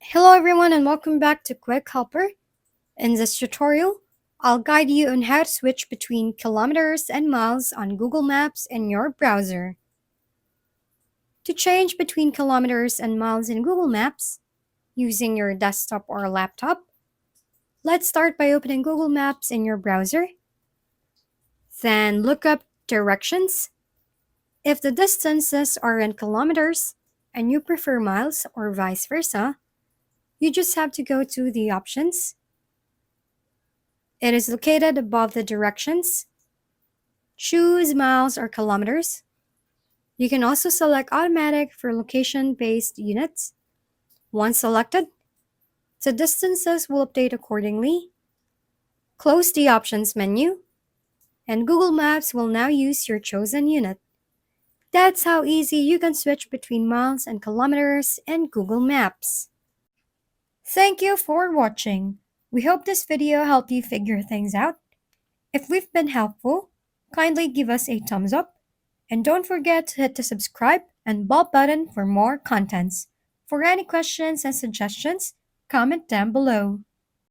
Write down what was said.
Hello everyone and welcome back to Quick Helper. In this tutorial, I'll guide you on how to switch between kilometers and miles on Google Maps in your browser. To change between kilometers and miles in Google Maps using your desktop or laptop, let's start by opening Google Maps in your browser. Then look up directions. If the distances are in kilometers and you prefer miles or vice versa, you just have to go to the options. It is located above the directions. Choose miles or kilometers. You can also select automatic for location-based units. Once selected, the distances will update accordingly. Close the options menu, and Google Maps will now use your chosen unit. That's how easy you can switch between miles and kilometers in Google Maps. Thank you for watching. We hope this video helped you figure things out. If we've been helpful, kindly give us a thumbs up and don't forget to hit the subscribe and bell button for more contents. For any questions and suggestions, comment down below.